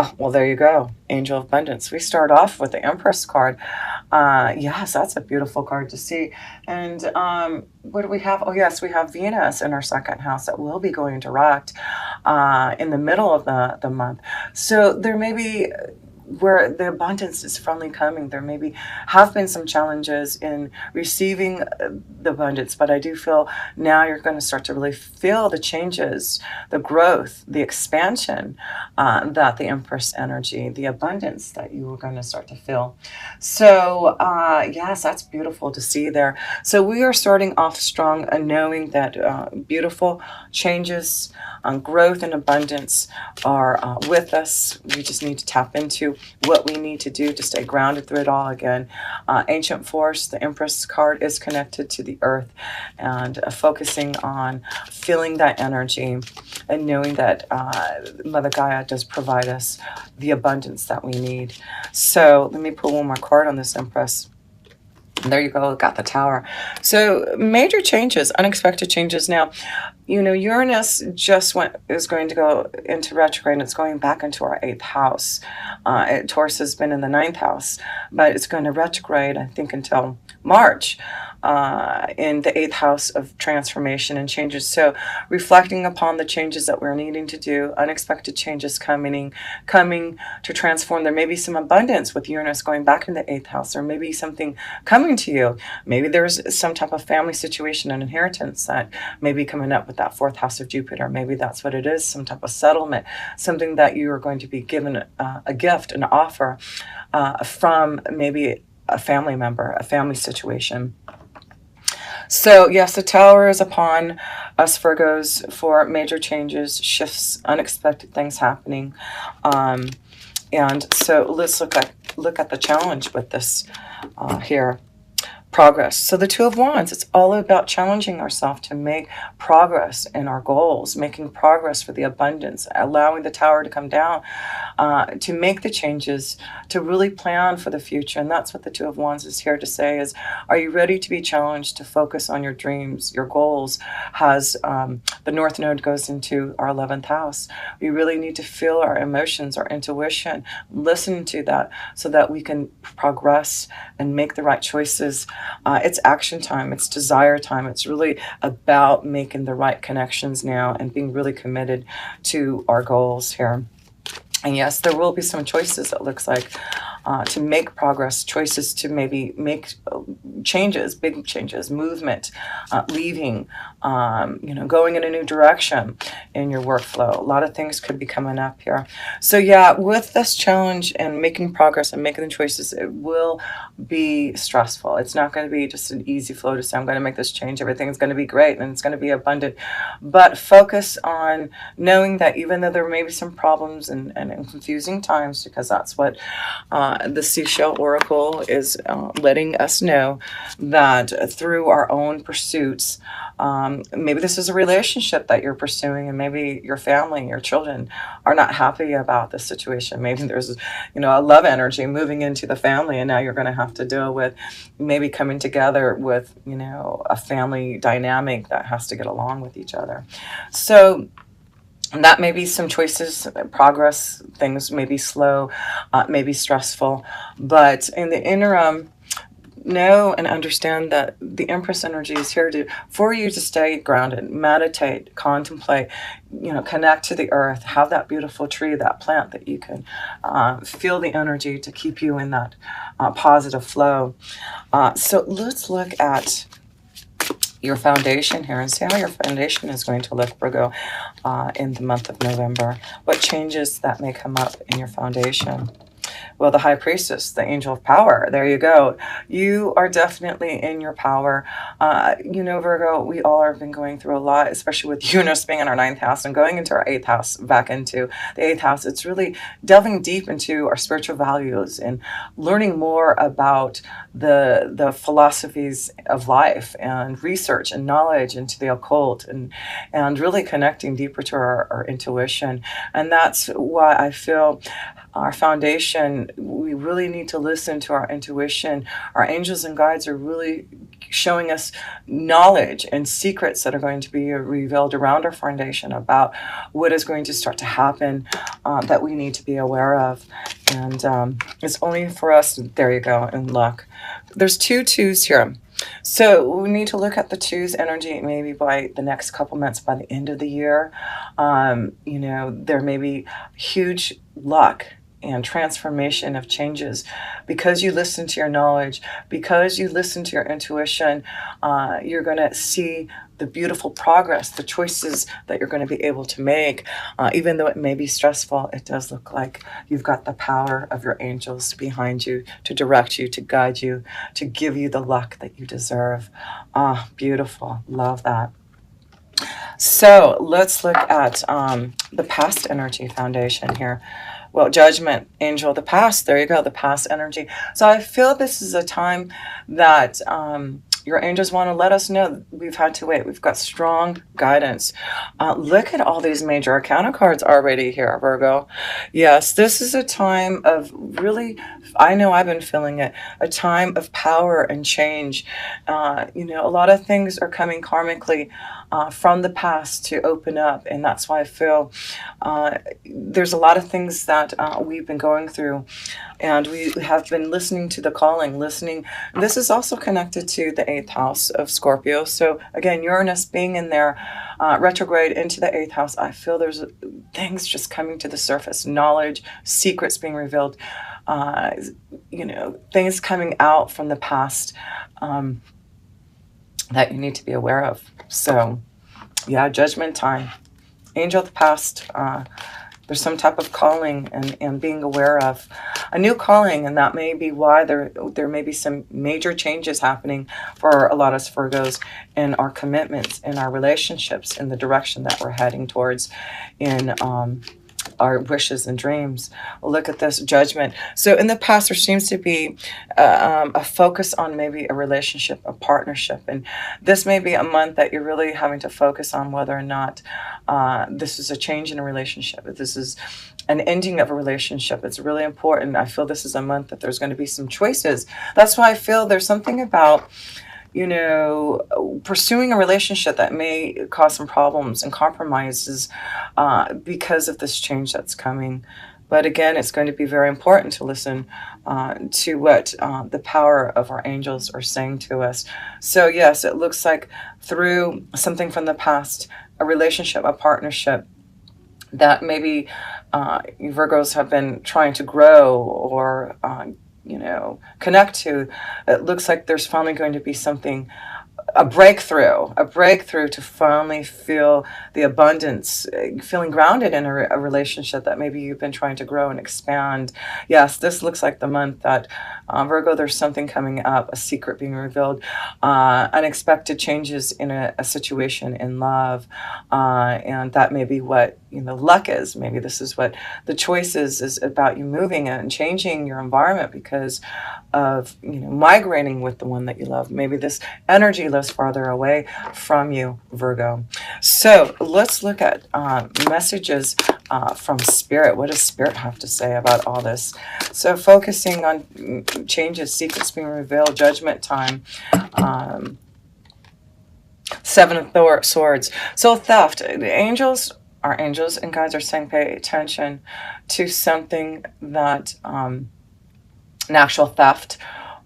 Oh, well, there you go. Angel of Abundance. We start off with the Empress card. Yes, that's a beautiful card to see. And what do we have? Oh, yes, we have Venus in our second house that will be going direct in the middle of the month. So there may be where the abundance is finally coming. There maybe have been some challenges in receiving the abundance, but I do feel now you're going to start to really feel the changes, the growth, the expansion that the Empress energy, the abundance that you are going to start to feel. So, yes, that's beautiful to see there. So, we are starting off strong and knowing that beautiful changes, growth, and abundance are with us. We just need to tap into what we need to do to stay grounded through it all again. Ancient Force, the Empress card, is connected to the earth and focusing on feeling that energy and knowing that Mother Gaia does provide us the abundance that we need. So let me pull one more card on this Empress. There you go, got the Tower. So major changes, unexpected changes. Now, Uranus is going to go into retrograde, and it's going back into our 8th house. Taurus has been in the 9th house, but it's going to retrograde, I think, until March in the 8th house of transformation and changes. So reflecting upon the changes that we're needing to do, unexpected changes coming to transform. There may be some abundance with Uranus going back in the 8th house. There may be something coming to you. Maybe there's some type of family situation and inheritance that may be coming up with that 4th house of Jupiter. Maybe that's what it is, some type of settlement, something that you are going to be given a gift, an offer from maybe a family member, a family situation. So yes, the Tower is upon us Virgos for major changes, shifts, unexpected things happening. And so let's look at the challenge with this here. Progress. So the Two of Wands, it's all about challenging ourselves to make progress in our goals, making progress for the abundance, allowing the Tower to come down, to make the changes, to really plan for the future. And that's what the Two of Wands is here to say is, are you ready to be challenged to focus on your dreams, your goals? Has the North Node goes into our 11th house. We really need to feel our emotions, our intuition, listen to that so that we can progress and make the right choices. It's action time, it's desire time. It's really about making the right connections now and being really committed to our goals here. And yes, there will be some choices, it looks like, to make progress, choices to maybe make changes, big changes, movement, leaving, going in a new direction in your workflow. A lot of things could be coming up here. So yeah, with this challenge and making progress and making the choices, it will be stressful. It's not going to be just an easy flow to say, I'm going to make this change. Everything's going to be great and it's going to be abundant. But focus on knowing that even though there may be some problems and confusing times, because that's what the Seashell Oracle is letting us know, that through our own pursuits, maybe this is a relationship that you're pursuing and maybe your family, your children are not happy about the situation. Maybe there's, a love energy moving into the family and now you're going to have to deal with maybe coming together with, a family dynamic that has to get along with each other. So that may be some choices, progress, things may be slow, may be stressful, but in the interim, know and understand that the Empress energy is here for you to stay grounded, meditate, contemplate, connect to the earth, have that beautiful tree, that plant that you can feel the energy to keep you in that positive flow. So let's look at your foundation here and see how your foundation is going to look, Virgo, in the month of November. What changes that may come up in your foundation? Well, the High Priestess, the Angel of Power, there you go. You are definitely in your power. Virgo, we all have been going through a lot, especially with Uranus being in our 9th house and going into our 8th house, back into the 8th house. It's really delving deep into our spiritual values and learning more about the philosophies of life and research and knowledge into the occult and really connecting deeper to our intuition. And that's why I feel our foundation, we really need to listen to our intuition. Our angels and guides are really showing us knowledge and secrets that are going to be revealed around our foundation about what is going to start to happen, that we need to be aware of. And it's only for us, there you go, in luck. There's two twos here. So we need to look at the twos energy maybe by the next couple months, by the end of the year. There may be huge luck and transformation of changes because you listen to your knowledge, because you listen to your intuition. You're going to see the beautiful progress, the choices that you're going to be able to make. Even though it may be stressful, it does look like you've got the power of your angels behind you to direct you, to guide you, to give you the luck that you deserve. Beautiful. Love that. So let's look at the past energy foundation here. Well, judgment, angel, the past. There you go, the past energy. So I feel this is a time that your angels want to let us know we've had to wait. We've got strong guidance. Look at all these major arcana cards already here, Virgo. Yes, this is a time of really, I know I've been feeling it, a time of power and change. A lot of things are coming karmically from the past to open up. And that's why I feel there's a lot of things that we've been going through. And we have been listening to the calling, listening. This is also connected to the 8th house of Scorpio. So again, Uranus being in there, retrograde into the 8th house, I feel there's things just coming to the surface, knowledge, secrets being revealed, things coming out from the past that you need to be aware of. So yeah, judgment time. Angel of the past. There's some type of calling and being aware of a new calling, and that may be why there may be some major changes happening for a lot of Virgos in our commitments, in our relationships, in the direction that we're heading towards, in our wishes and dreams. Look at this judgment. So in the past, there seems to be a focus on maybe a relationship, a partnership. And this may be a month that you're really having to focus on whether or not this is a change in a relationship. If this is an ending of a relationship, it's really important. I feel this is a month that there's going to be some choices. That's why I feel there's something about pursuing a relationship that may cause some problems and compromises because of this change that's coming. But again, it's going to be very important to listen to what the power of our angels are saying to us. So yes, it looks like through something from the past, a relationship, a partnership, that maybe Virgos have been trying to grow or connect to. It looks like there's finally going to be something, a breakthrough to finally feel the abundance, feeling grounded in a relationship that maybe you've been trying to grow and expand. Yes, this looks like the month that Virgo, there's something coming up, a secret being revealed, unexpected changes in a situation in love, and that may be what luck is. Maybe this is what the choice is about, you moving and changing your environment because of migrating with the one that you love. Maybe this energy lives farther away from you, Virgo. So let's look at messages from Spirit. What does Spirit have to say about all this? So focusing on changes, secrets being revealed, judgment time, Seven of Swords. So theft. Our angels and guides are saying pay attention to something that an actual theft,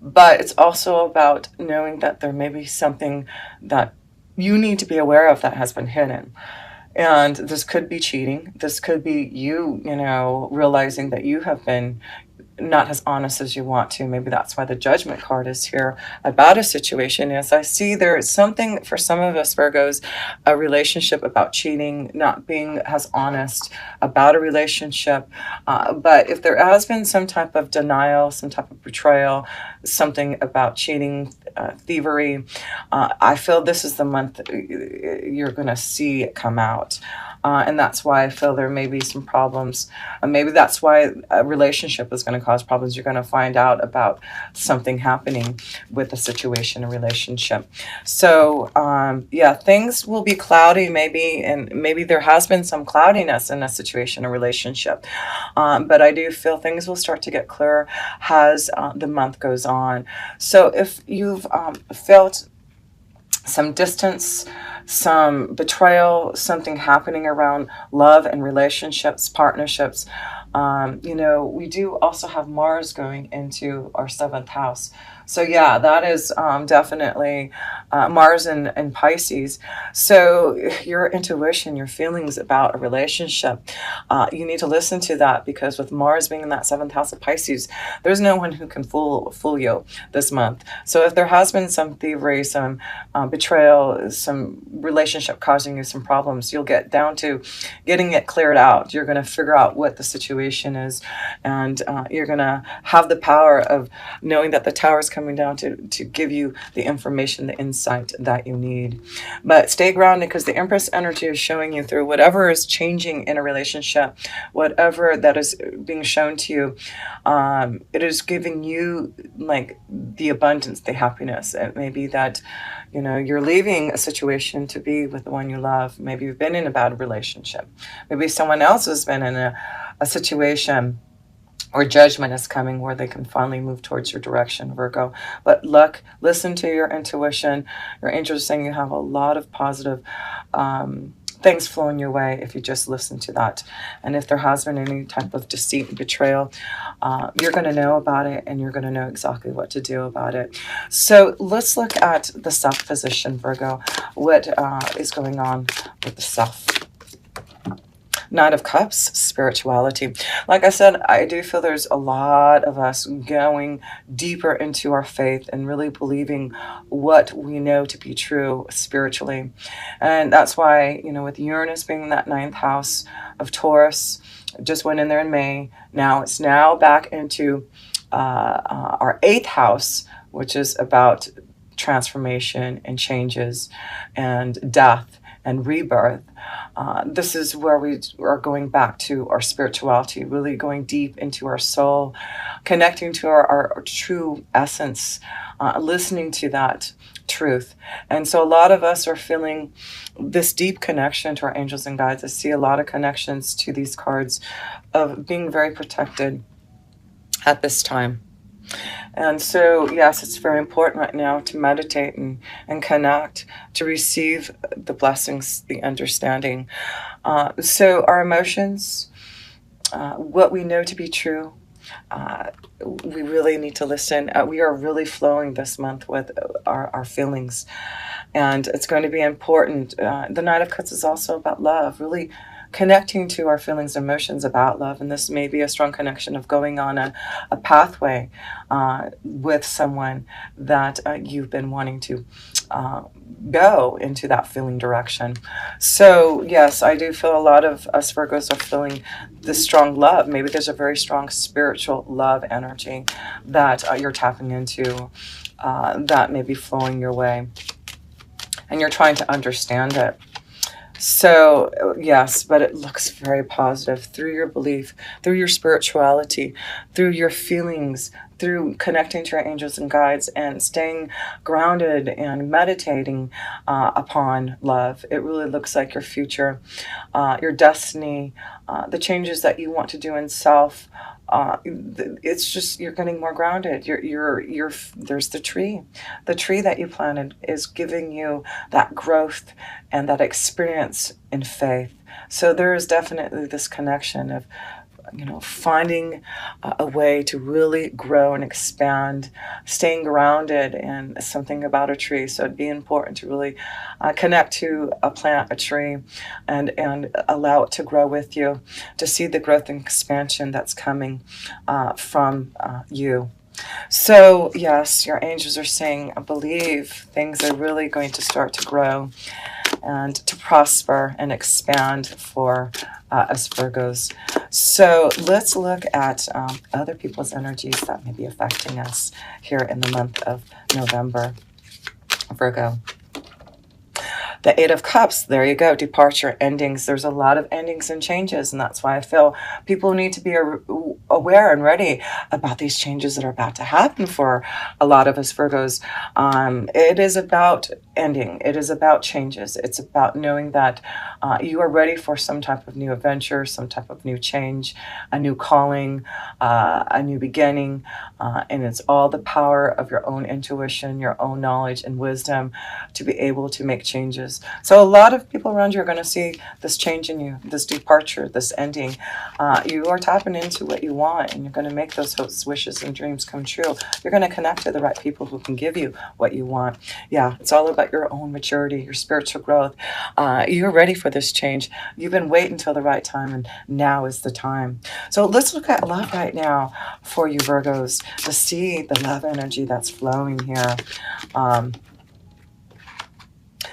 but it's also about knowing that there may be something that you need to be aware of that has been hidden. And this could be cheating. This could be you, realizing that you have been not as honest as you want to. Maybe that's why the judgment card is here about a situation. As I see, there is something for some of us Virgos, a relationship about cheating, not being as honest about a relationship. But if there has been some type of denial, some type of betrayal, something about cheating, thievery, I feel this is the month you're going to see it come out. And that's why I feel there may be some problems. Maybe that's why a relationship is going to to cause problems. You're going to find out about something happening with a situation, a relationship. So, yeah, things will be cloudy maybe, and maybe there has been some cloudiness in a situation, a relationship. But I do feel things will start to get clearer as the month goes on. So if you've felt some distance, some betrayal, something happening around love and relationships, partnerships. We do also have Mars going into our seventh house. So, yeah, that is definitely Mars and Pisces. So, your intuition, your feelings about a relationship, you need to listen to that, because with Mars being in that seventh house of Pisces, there's no one who can fool you this month. So, if there has been some thievery, some betrayal, some relationship causing you some problems, you'll get down to getting it cleared out. You're going to figure out what the situation is, and you're going to have the power of knowing that the tower is coming down to give you the information, the insight that you need. But stay grounded, because the Empress energy is showing you through whatever is changing in a relationship, whatever that is being shown to you. It is giving you like the abundance, the happiness. It may be that you're leaving a situation to be with the one you love. Maybe you've been in a bad relationship. Maybe someone else has been in a situation or judgment is coming where they can finally move towards your direction, Virgo. But listen to your intuition. Your angels are saying you have a lot of positive things flowing your way if you just listen to that. And if there has been any type of deceit and betrayal, you're going to know about it, and you're going to know exactly what to do about it. So let's look at the self position, Virgo. What is going on with the self? Knight of Cups, spirituality. Like I said, I do feel there's a lot of us going deeper into our faith and really believing what we know to be true spiritually. And that's why, with Uranus being in that ninth house of Taurus, just went in there in May. Now it's back into our eighth house, which is about transformation and changes and death and rebirth. This is where we are going back to our spirituality, really going deep into our soul, connecting to our true essence, listening to that truth. And so a lot of us are feeling this deep connection to our angels and guides. I see a lot of connections to these cards of being very protected at this time. And so, yes, it's very important right now to meditate and connect, to receive the blessings, the understanding. So our emotions, what we know to be true, we really need to listen. We are really flowing this month with our feelings. And it's going to be important. The Knight of Cups is also about love, really connecting to our feelings and emotions about love. And this may be a strong connection of going on a pathway with someone that you've been wanting to go into that feeling direction. So yes, I do feel a lot of us Virgos are feeling this strong love. Maybe there's a very strong spiritual love energy that you're tapping into, that may be flowing your way, and you're trying to understand it. So, yes, but it looks very positive through your belief, through your spirituality, through your feelings, through connecting to your angels and guides and staying grounded and meditating upon love. It really looks like your future, your destiny, the changes that you want to do in self. It's just you're getting more grounded. There's the tree that you planted is giving you that growth and that experience in faith. So there is definitely this connection of finding a way to really grow and expand, staying grounded, and something about a tree. So it'd be important to really connect to a plant, a tree, and allow it to grow with you, to see the growth and expansion that's coming from you. So yes, your angels are saying, I believe things are really going to start to grow and to prosper and expand for us Virgos. So let's look at other people's energies that may be affecting us here in the month of November, Virgo. The Eight of Cups, there you go, departure, endings. There's a lot of endings and changes, and that's why I feel people need to be aware and ready about these changes that are about to happen for a lot of us Virgos. It is about ending. It is about changes. It's about knowing that you are ready for some type of new adventure, some type of new change, a new calling, a new beginning, and it's all the power of your own intuition, your own knowledge and wisdom to be able to make changes. So a lot of people around you are going to see this change in you, this departure, this ending. You are tapping into what you want, and you're going to make those hopes, wishes, and dreams come true. You're going to connect to the right people who can give you what you want. Yeah, it's all about your own maturity, your spiritual growth. You're ready for this change. You've been waiting until the right time, and now is the time. So let's look at love right now for you Virgos to see the love energy that's flowing here.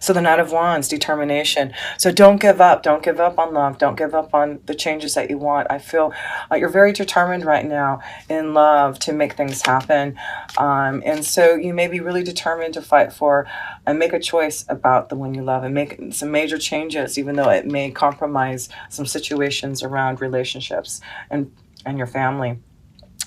So the Knight of Wands, determination. So don't give up. Don't give up on love. Don't give up on the changes that you want. I feel you're very determined right now in love to make things happen. And so you may be really determined to fight for and make a choice about the one you love and make some major changes, even though it may compromise some situations around relationships and your family.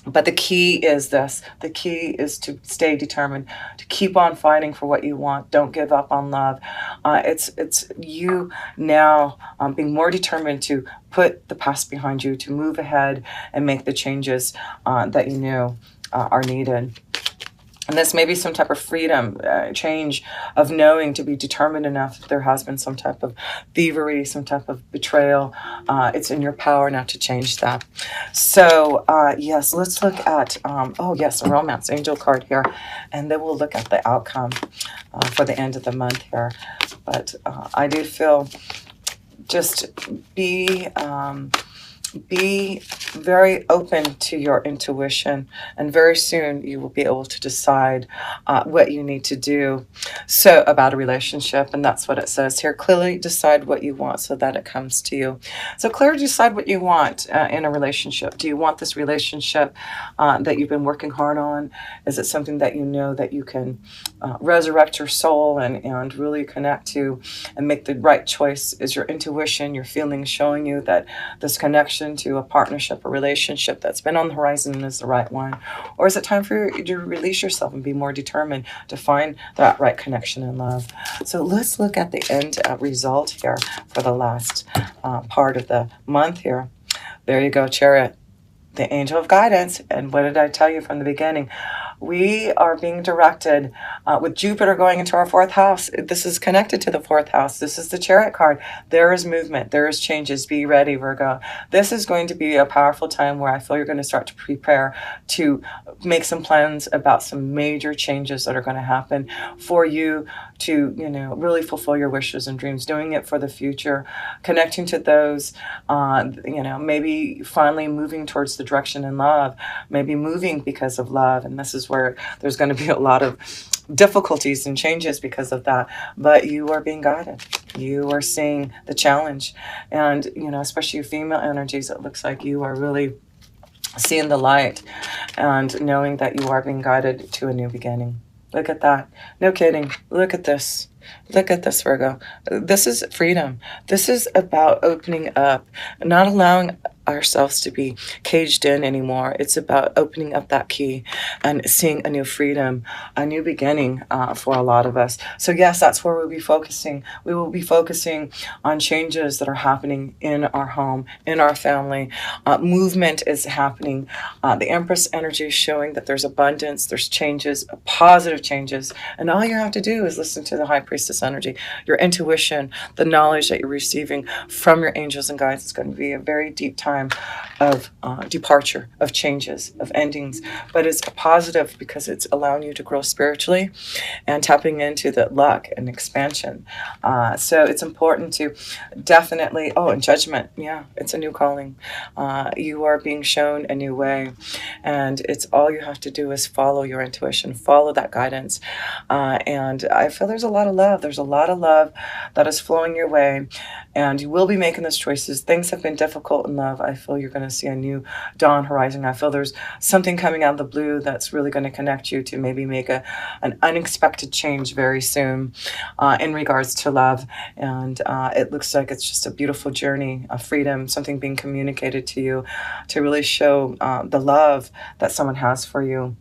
But the key is this. The key is to stay determined, to keep on fighting for what you want. Don't give up on love. It's you now being more determined to put the past behind you, to move ahead and make the changes that you know are needed. And this may be some type of freedom, change of knowing to be determined enough that there has been some type of thievery, some type of betrayal. It's in your power now to change that. So, yes, let's look at, oh, yes, a romance angel card here. And then we'll look at the outcome for the end of the month here. But I do feel just be very open to your intuition, and very soon you will be able to decide what you need to do so about a relationship. And that's what it says here. Clearly decide what you want so that it comes to you. So clearly decide what you want in a relationship. Do you want this relationship that you've been working hard on? Is it something that you know that you can resurrect your soul and really connect to and make the right choice? Is your intuition, your feelings showing you that this connection to a partnership, a relationship that's been on the horizon is the right one? Or is it time for you to release yourself and be more determined to find that right connection in love? So let's look at the end result here for the last part of the month here. There you go, Chariot, the angel of guidance. And what did I tell you from the beginning? We are being directed with Jupiter going into our fourth house. This is connected to the fourth house. This is the Chariot card. There is movement. There is changes. Be ready, Virgo. This is going to be a powerful time where I feel you're going to start to prepare to make some plans about some major changes that are going to happen for you to, really fulfill your wishes and dreams, doing it for the future, connecting to those, maybe finally moving towards the direction in love, maybe moving because of love. And this is where there's going to be a lot of difficulties and changes because of that. But you are being guided. You are seeing the challenge. And, especially female energies, it looks like you are really seeing the light and knowing that you are being guided to a new beginning. Look at that. No kidding. Look at this. Look at this, Virgo. This is freedom. This is about opening up, not allowing ourselves to be caged in anymore. It's about opening up that key and seeing a new freedom, a new beginning for a lot of us. So yes, that's where we'll be focusing. We will be focusing on changes that are happening in our home, in our family. Movement is happening. The Empress energy is showing that there's abundance, there's changes, positive changes. And all you have to do is listen to the High Priestess energy, your intuition, the knowledge that you're receiving from your angels and guides. It's going to be a very deep time of departure, of changes, of endings, but it's positive because it's allowing you to grow spiritually and tapping into the luck and expansion. So it's important to definitely, and judgment, yeah, it's a new calling. You are being shown a new way, and it's all you have to do is follow your intuition, follow that guidance. And I feel there's a lot of love. There's a lot of love that is flowing your way, and you will be making those choices. Things have been difficult in love. I feel you're going to see a new dawn horizon. I feel there's something coming out of the blue that's really going to connect you to maybe make an unexpected change very soon in regards to love. And it looks like it's just a beautiful journey of freedom, something being communicated to you to really show the love that someone has for you.